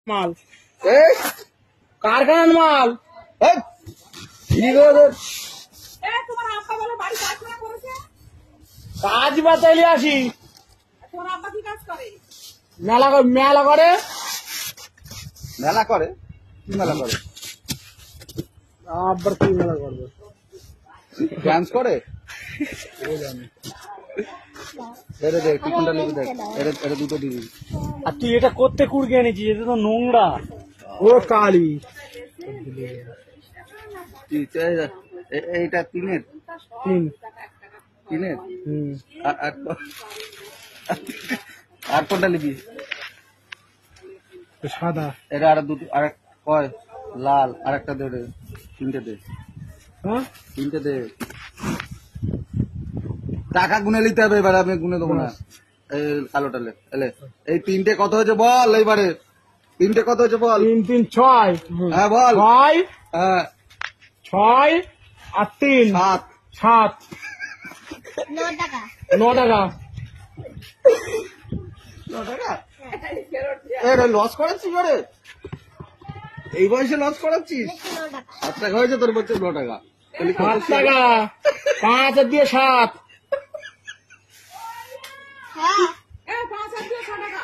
মাল কারখানার মাল কাজ বাতাইলে আসি মেলা মেলা করে মেলা করে কি মেলা করে আবার কি মেলা করবে ডান্স করে এরে দেখ তুই কোনটা নিবি দেখ এরে দুটো দিবি আর তুই এটা করতে কুড়কে এনেছিস এটা তো নোংরা ও কালি এইটা তিনের তিনের আর কোনটা নিবি সাদা এটা আর দুটো আর কয় লাল আর একটা দে রে তিনটে দে হ্যাঁ তিনটে দে টাকা গুনে নিতে হবে এবার আমি গুনে দেবো না এই কালোটা এলে এই তিনটে কত হয়েছে বল এইবারে তিনটে কত হয়েছে বল 3 3 6 হ্যাঁ বল 6 হ্যাঁ 6 আর 3 7 9 টাকা 9 টাকা লস করাচ্ছিস রে এই বয়সে লস করাচ্ছিস 8 টাকা হয়েছে তোর বলছে 9 টাকা 7 টাকা 5 দিয়ে 7 হ্যাঁ 5 দিয়ে 6 টাকা